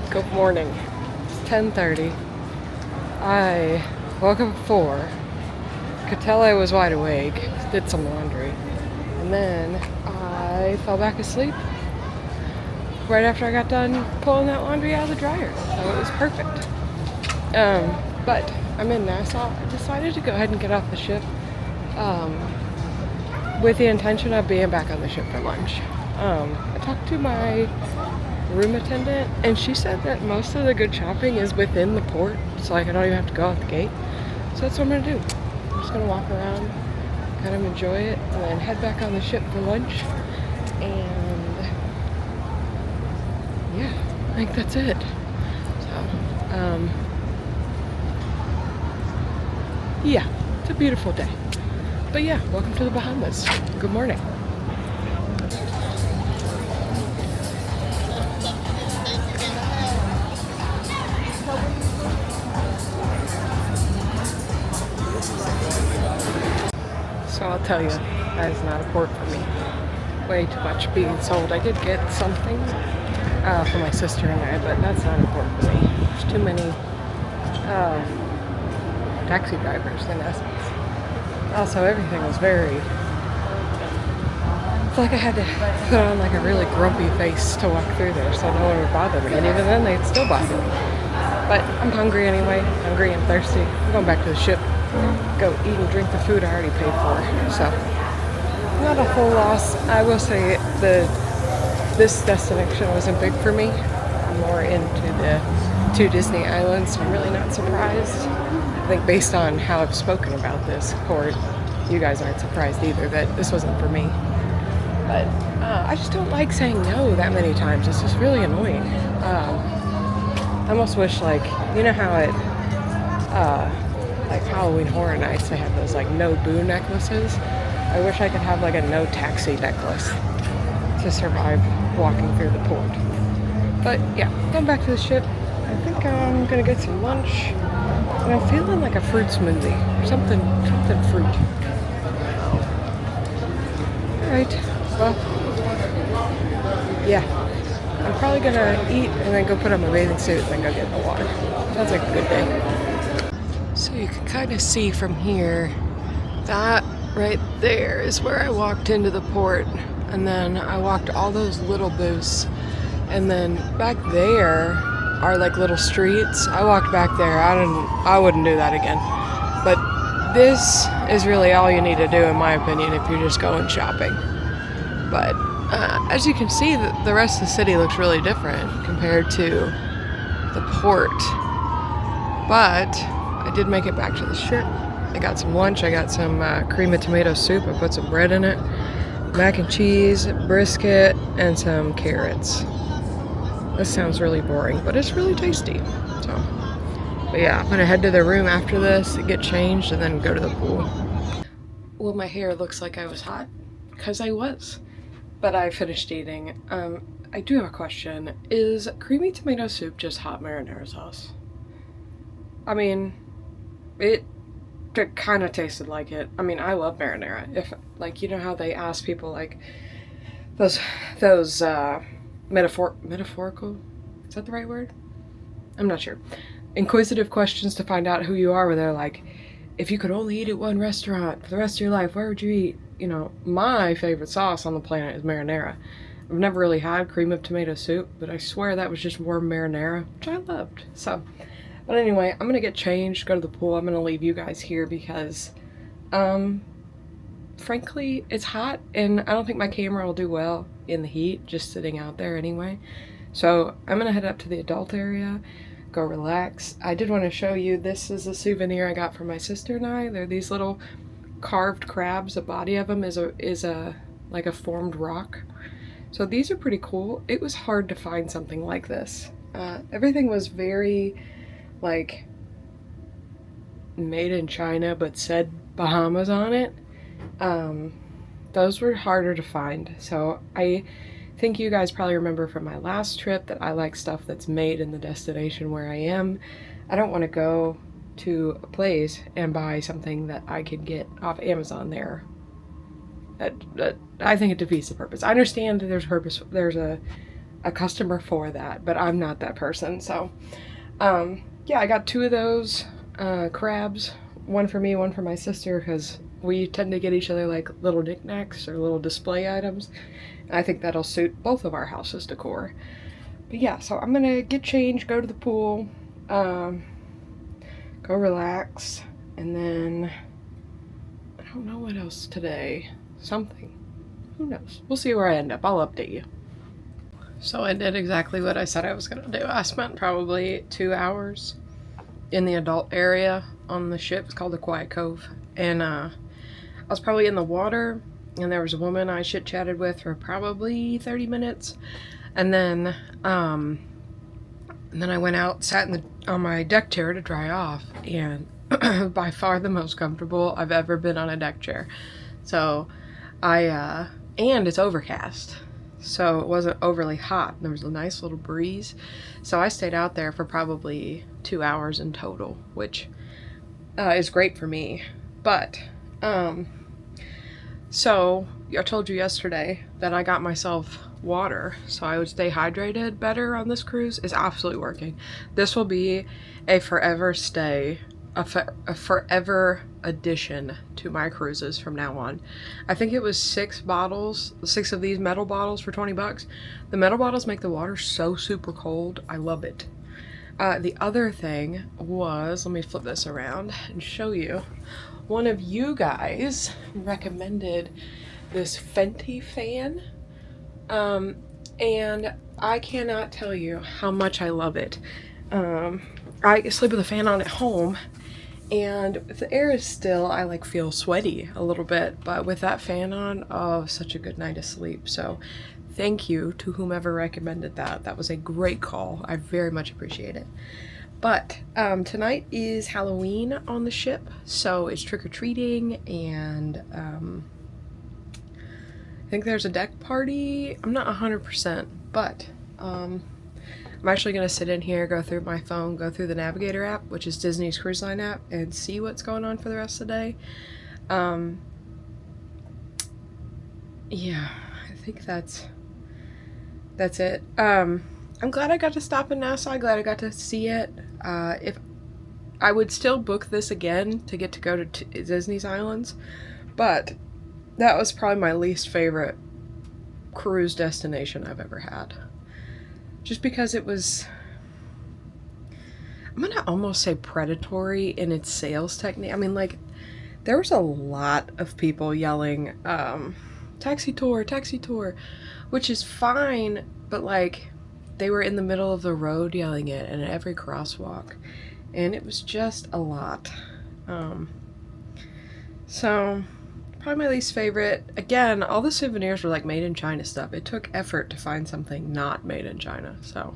Good morning. It's 10:30. I woke up at 4. Could tell I was wide awake. Did some laundry. And then I fell back asleep right after I got done pulling that laundry out of the dryer. So it was perfect. But I'm in Nassau. I decided to go ahead and get off the ship with the intention of being back on the ship for lunch. I talked to my room attendant and she said that most of the good shopping is within the port, so like I don't even have to go out the gate. So that's what I'm gonna do. I'm just gonna walk around, kind of enjoy it, and then head back on the ship for lunch. And yeah, I think that's it. So yeah, it's a beautiful day. But yeah, welcome to the Bahamas. Good morning. So I'll tell you, that is not a port for me. Way too much being sold. I did get something for my sister and I, but that's not important for me. There's too many taxi drivers in essence. Also, everything was very... It's like I had to put on like a really grumpy face to walk through there so no one would bother me. And even then, they'd still bother me. But I'm hungry anyway. Hungry and thirsty. I'm going back to the ship. Go eat and drink the food I already paid for. So, not a full loss. I will say this destination wasn't big for me. I'm more into the two Disney islands, so I'm really not surprised. I think based on how I've spoken about this port, you guys aren't surprised either that this wasn't for me. But I just don't like saying no that many times. It's just really annoying. I almost wish, like, you know how it, like Halloween Horror Nights, they have those like no boo necklaces. I wish I could have like a no taxi necklace to survive walking through the port. But yeah, going back to the ship. I think I'm gonna get some lunch. And I'm feeling like a fruit smoothie or something fruit. Alright, well, yeah. I'm probably gonna eat and then go put on my bathing suit and then go get in the water. Sounds like a good day. So you can kind of see from here, that right there is where I walked into the port. And then I walked all those little booths. And then back there are like little streets. I walked back there. I wouldn't do that again. But this is really all you need to do, in my opinion, if you're just going shopping. But as you can see, the rest of the city looks really different compared to the port. But I did make it back to the ship. I got some lunch. I got some cream of tomato soup. I put some bread in it, mac and cheese, brisket, and some carrots. This sounds really boring, but it's really tasty. So, but yeah, I'm gonna head to the room after this, get changed, and then go to the pool. Well, my hair looks like I was hot, because I was. But I finished eating. I do have a question. Is creamy tomato soup just hot marinara sauce? I mean, it kind of tasted like it. I mean, I love marinara. If, like, you know how they ask people, like, those metaphorical? Is that the right word? I'm not sure. Inquisitive questions to find out who you are, where they're like, if you could only eat at one restaurant for the rest of your life, where would you eat? You know, my favorite sauce on the planet is marinara. I've never really had cream of tomato soup, but I swear that was just warm marinara, which I loved. So, but anyway, I'm gonna get changed, go to the pool. I'm gonna leave you guys here because, frankly, it's hot and I don't think my camera will do well in the heat, just sitting out there anyway. So I'm gonna head up to the adult area, go relax. I did want to show you, this is a souvenir I got from my sister and I. They're these little carved crabs. The body of them is a like a formed rock. So these are pretty cool. It was hard to find something like this. Everything was very like made in China but said Bahamas on it. Those were harder to find. So I think you guys probably remember from my last trip that I like stuff that's made in the destination where I am. I don't want to go to a place and buy something that I could get off Amazon there. I think it defeats the purpose. I understand that there's a a customer for that, but I'm not that person. So yeah, I got 2 of those crabs, one for me, one for my sister, because we tend to get each other like little knickknacks or little display items. And I think that'll suit both of our houses decor. But yeah, so I'm gonna get changed, go to the pool, go relax, and then I don't know what else today. Something. Who knows? We'll see where I end up. I'll update you. So I did exactly what I said I was gonna do. I spent probably 2 hours in the adult area on the ship. It's called the Quiet Cove. And I was probably in the water, and there was a woman I chit-chatted with for probably 30 minutes. And then I went out, sat on my deck chair to dry off, and by far the most comfortable I've ever been on a deck chair. So and it's overcast, so it wasn't overly hot. There was a nice little breeze. So I stayed out there for probably 2 hours in total, which is great for me. But, so I told you yesterday that I got myself water so I would stay hydrated better on this cruise. Is absolutely working. This will be a forever stay, a forever addition to my cruises from now on. I think it was 6 of these metal bottles for $20. The metal bottles make the water so super cold. I love it. The other thing was, let me flip this around and show you. One of you guys recommended this Fenty fan. And I cannot tell you how much I love it. I sleep with a fan on at home, and if the air is still, I like feel sweaty a little bit, but with that fan on, oh, such a good night of sleep. So thank you to whomever recommended that. That was a great call. I very much appreciate it. But tonight is Halloween on the ship, so it's trick-or-treating, and I think there's a deck party. I'm not 100%, but I'm actually going to sit in here, go through my phone, go through the Navigator app, which is Disney's cruise line app, and see what's going on for the rest of the day. Yeah, I think that's it. I'm glad I got to stop in Nassau. I'm glad I got to see it. If I would still book this again to get to go to Disney's Islands, but that was probably my least favorite cruise destination I've ever had. Just because it was, I'm gonna almost say predatory in its sales technique. I mean, like, there was a lot of people yelling, taxi tour, which is fine, but like, they were in the middle of the road yelling it and at every crosswalk, and it was just a lot. So probably my least favorite. Again, all the souvenirs were like made in China stuff. It took effort to find something not made in China, so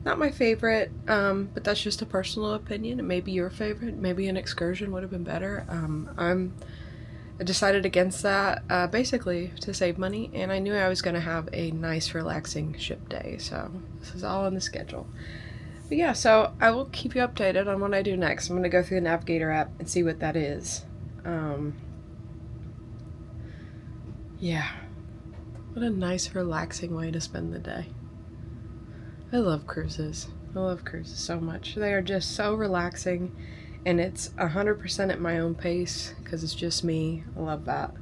not my favorite. But that's just a personal opinion. It may be your favorite. Maybe an excursion would have been better. I decided against that, basically to save money, and I knew I was going to have a nice relaxing ship day, so this is all on the schedule. But yeah, so I will keep you updated on what I do next. I'm going to go through the Navigator app and see what that is. Yeah, what a nice relaxing way to spend the day. I love cruises. I love cruises so much. They are just so relaxing. And it's 100% at my own pace, because it's just me. I love that.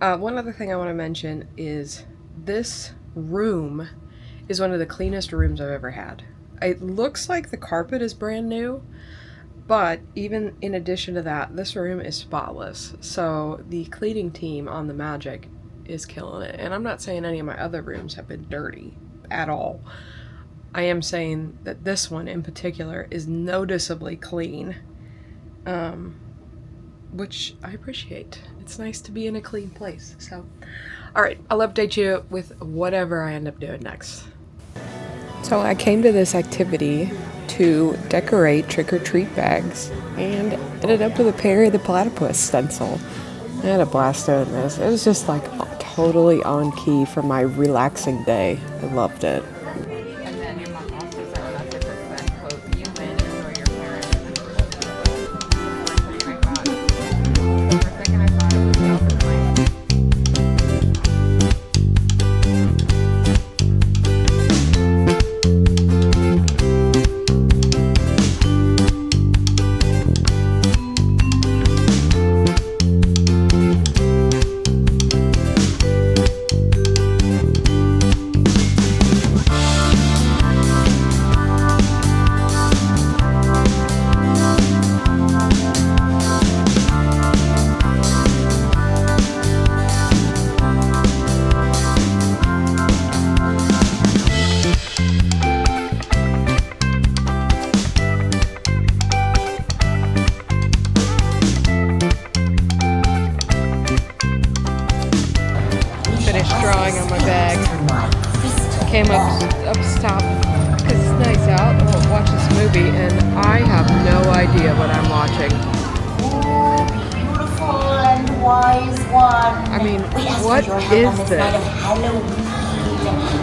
One other thing I want to mention is this room is one of the cleanest rooms I've ever had. It looks like the carpet is brand new, but even in addition to that, this room is spotless. So the cleaning team on the Magic is killing it. And I'm not saying any of my other rooms have been dirty at all. I am saying that this one in particular is noticeably clean. Which I appreciate. It's nice to be in a clean place. So, alright, I'll update you with whatever I end up doing next. So I came to this activity to decorate trick-or-treat bags and ended up with a Perry the Platypus stencil. I had a blast doing this. It was just like totally on key for my relaxing day. I loved it. amazing. Oh, beautiful and wise one. I mean, We asked what for your help is on this night of this? Halloween.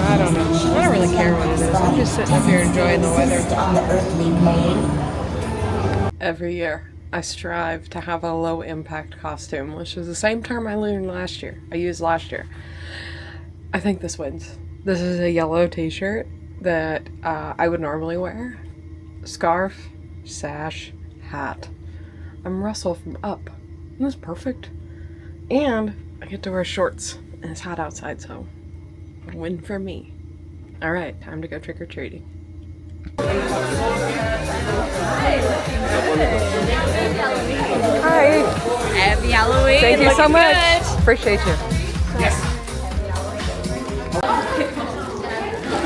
I don't know. I don't really care what it is. I'm just sitting up here enjoying the weather. On the earthly plane. Every year, I strive to have a low impact costume, which is the same term I learned last year. I used last year. I think this wins. This is a yellow t-shirt that I would normally wear. Scarf, sash, hat. I'm Russell from Up. Isn't this perfect? And I get to wear shorts and it's hot outside, so a win for me. All right, time to go trick-or-treating. Hi. Happy Halloween. Thank you so much. Good. Appreciate you.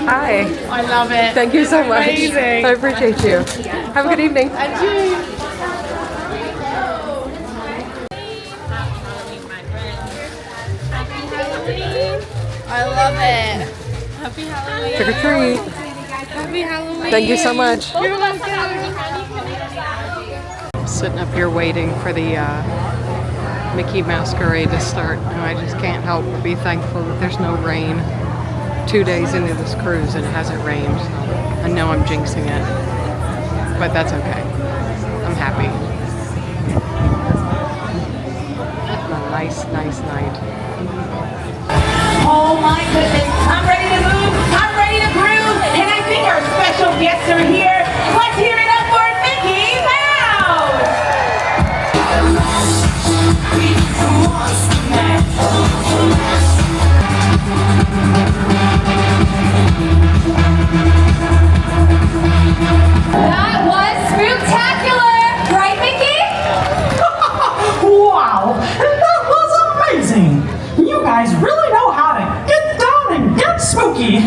Hi. I love it. Thank you so much. Amazing. I appreciate you. Have a good evening. And you. I love it. Happy Halloween. Trick or treat. Happy Halloween. Thank you so much. You're welcome. I'm sitting up here waiting for the Mickey Masquerade to start, and I just can't help but be thankful that there's no rain. 2 days into this cruise and it hasn't rained. I know I'm jinxing it, but that's okay. I'm happy. A nice night. Oh my goodness, I'm ready to move, I'm ready to groove, and I think our special guests are here. Let's hear it up for Mickey Mouse! That was spooktacular, right, Mickey? Wow, that was amazing! You guys really know how to get down and get spooky!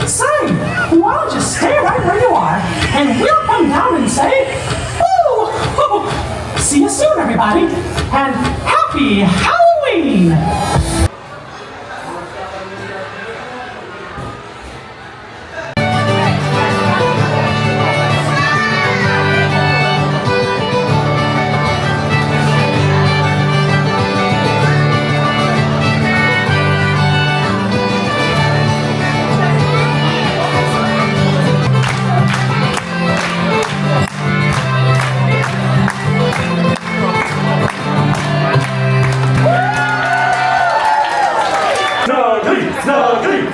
Say, why don't you stay right where you are, and we'll come down and say, "Woo!" See you soon, everybody, and happy Halloween!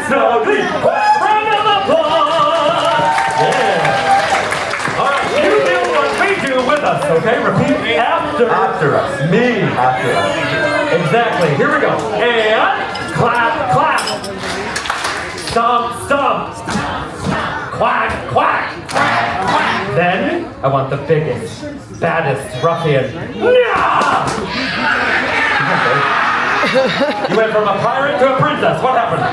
Snuggly! Round of applause! Yeah! Alright, you do what we do with us, okay? Repeat after us. Me. After us. Exactly. Here we go. And clap, clap. Stomp, stomp. Quack, quack. Then I want the biggest, baddest ruffian. Yeah! You went from a pirate to a princess. What happened?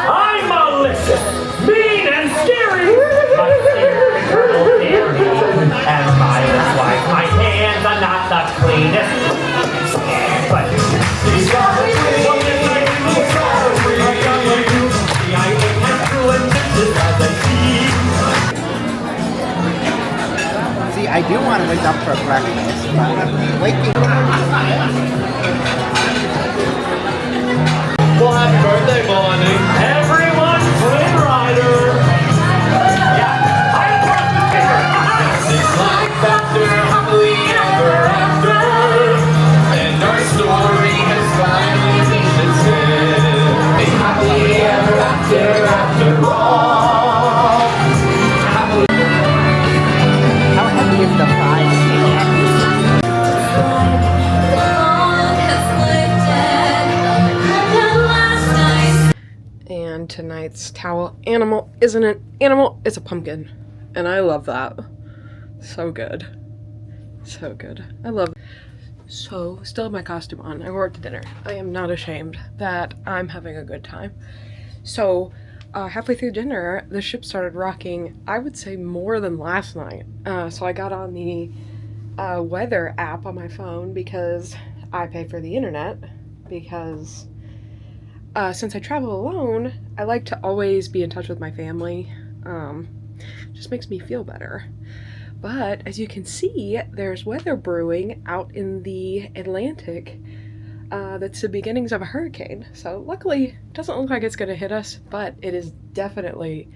I'm malicious, mean, and scary. But scary, turtle, scary. And violence like my hands are not the cleanest. But See, I do want to wake up for breakfast, but waking well, happy birthday, Bonnie. Everyone, Twin Rider. Yeah, I'm the favorite. It's life after happily ever after, and our story has finally reached its end. Happily ever after all. how heavy is the prize? And tonight's towel animal isn't an animal, it's a pumpkin. And I love that. So good. So good. I love it. So, still have my costume on. I wore it to dinner. I am not ashamed that I'm having a good time. So, halfway through dinner, the ship started rocking, I would say more than last night. So I got on the weather app on my phone because I pay for the internet, because since I travel alone, I like to always be in touch with my family. Just makes me feel better. But as you can see, there's weather brewing out in the Atlantic. That's the beginnings of a hurricane. So luckily, it doesn't look like it's going to hit us, but it is definitely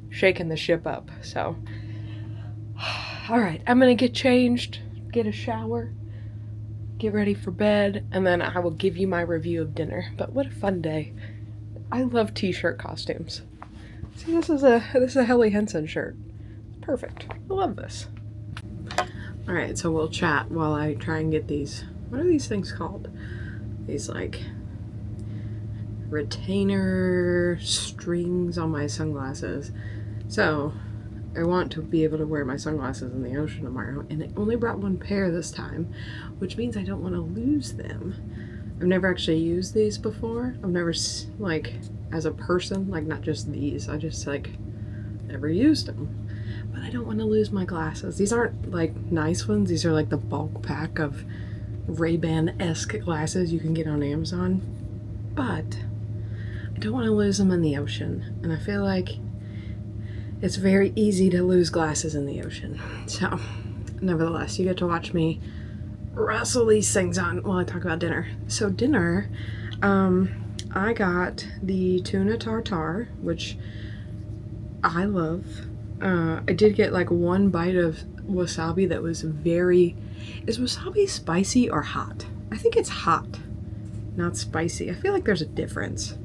shaking the ship up. So, all right, I'm going to get changed, get a shower, get ready for bed, and then I will give you my review of dinner. But what a fun day. I love t-shirt costumes. See, this is a Helly Henson shirt. Perfect. I love this. All right, so we'll chat while I try and get these. What are these things called? These like retainer strings on my sunglasses. So I want to be able to wear my sunglasses in the ocean tomorrow, and I only brought one pair this time, which means I don't want to lose them. I've never actually used these before. I've never, like, as a person, like, not just these. I just, like, never used them. But I don't want to lose my glasses. These aren't, like, nice ones. These are, like, the bulk pack of Ray-Ban-esque glasses you can get on Amazon. But I don't want to lose them in the ocean. And I feel like it's very easy to lose glasses in the ocean. So, nevertheless, you get to watch me wrestle these things on while I talk about dinner. So dinner, I got the tuna tartare, which I love. I did get like one bite of wasabi that was very... Is wasabi spicy or hot? I think it's hot, not spicy. I feel like there's a difference.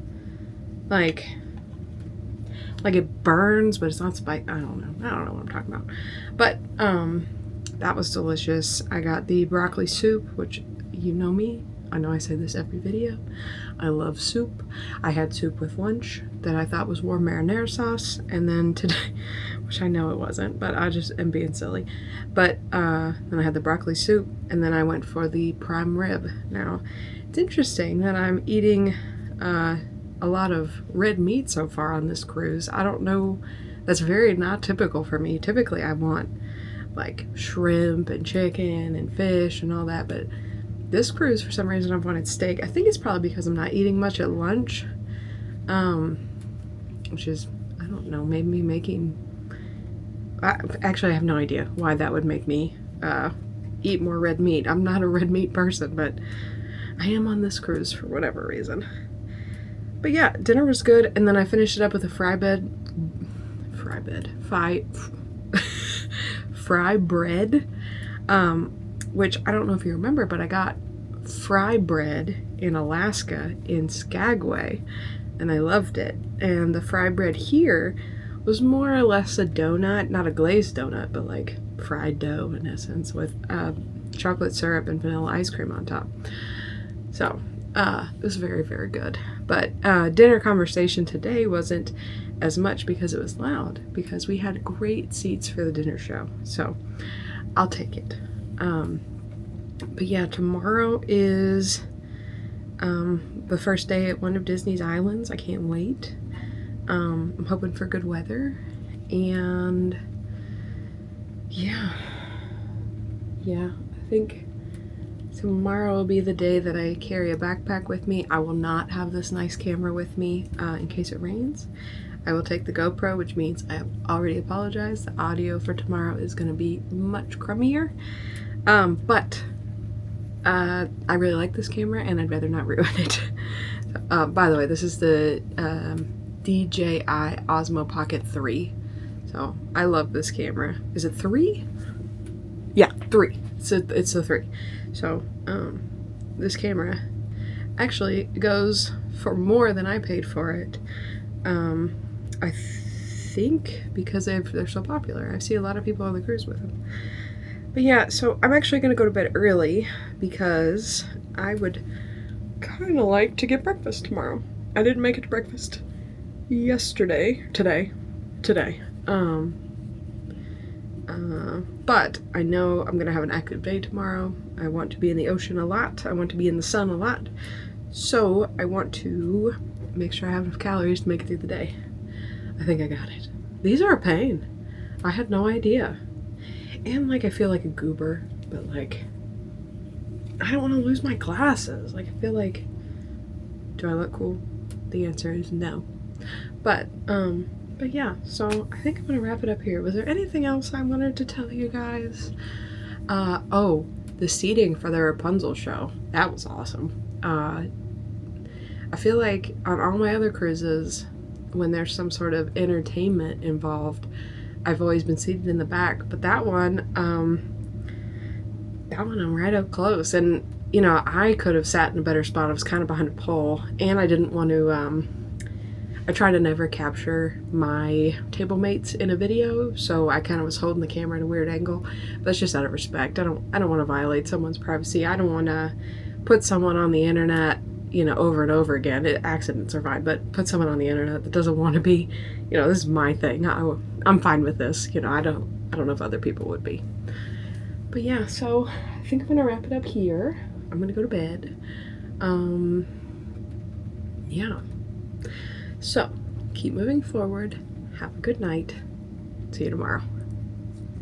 Like it burns, but it's not spicy. I don't know what I'm talking about. But, that was delicious. I got the broccoli soup, which, you know me. I know I say this every video. I love soup. I had soup with lunch that I thought was warm marinara sauce. And then today, which I know it wasn't, but I just am being silly. But then I had the broccoli soup, and then I went for the prime rib. Now, it's interesting that I'm eating a lot of red meat so far on this cruise. I don't know. That's very not typical for me. Typically, I want like shrimp and chicken and fish and all that, but this cruise, for some reason, I've wanted steak. I think it's probably because I'm not eating much at lunch, which is, I don't know, maybe me making... Actually, I have no idea why that would make me eat more red meat. I'm not a red meat person, but I am on this cruise for whatever reason. But yeah, dinner was good, and then I finished it up with a fry bread, which I don't know if you remember, but I got fry bread in Alaska in Skagway, and I loved it. And the fry bread here was more or less a donut, not a glazed donut, but like fried dough in essence, with chocolate syrup and vanilla ice cream on top. So it was very, very good. But dinner conversation today wasn't as much because it was loud, because we had great seats for the dinner show. So I'll take it. But yeah, tomorrow is the first day at one of Disney's islands. I can't wait. I'm hoping for good weather, and yeah, I think tomorrow will be the day that I carry a backpack with me. I will not have this nice camera with me in case it rains. I will take the GoPro, which means I have already apologized. The audio for tomorrow is going to be much crummier. But I really like this camera, and I'd rather not ruin it. By the way, this is the DJI Osmo Pocket 3. So I love this camera. Is it 3? Yeah, 3. It's a 3. So this camera actually goes for more than I paid for it. I think because they're so popular. I see a lot of people on the cruise with them. But yeah, so I'm actually going to go to bed early because I would kind of like to get breakfast tomorrow. I didn't make it to breakfast today. But I know I'm going to have an active day tomorrow. I want to be in the ocean a lot. I want to be in the sun a lot. So I want to make sure I have enough calories to make it through the day. I think I got it. These are a pain. I had no idea. And like I feel like a goober, but like I don't want to lose my glasses. Like I feel like, do I look cool? The answer is no. But But yeah, so I think I'm gonna wrap it up here. Was there anything else I wanted to tell you guys? Oh, the seating for the Rapunzel show. That was awesome. I feel like on all my other cruises, when there's some sort of entertainment involved, I've always been seated in the back. But that one I'm right up close. And, you know, I could have sat in a better spot. I was kind of behind a pole, and I didn't want to, I try to never capture my table mates in a video, so I kind of was holding the camera at a weird angle. But that's just out of respect. I don't want to violate someone's privacy. I don't want to put someone on the internet, you know, over and over again. Accidents are fine, but put someone on the internet that doesn't want to be, you know, this is my thing. I'm fine with this. You know, I don't know if other people would be. But yeah, so I think I'm gonna wrap it up here. I'm gonna go to bed. Yeah. So, keep moving forward. Have a good night. See you tomorrow.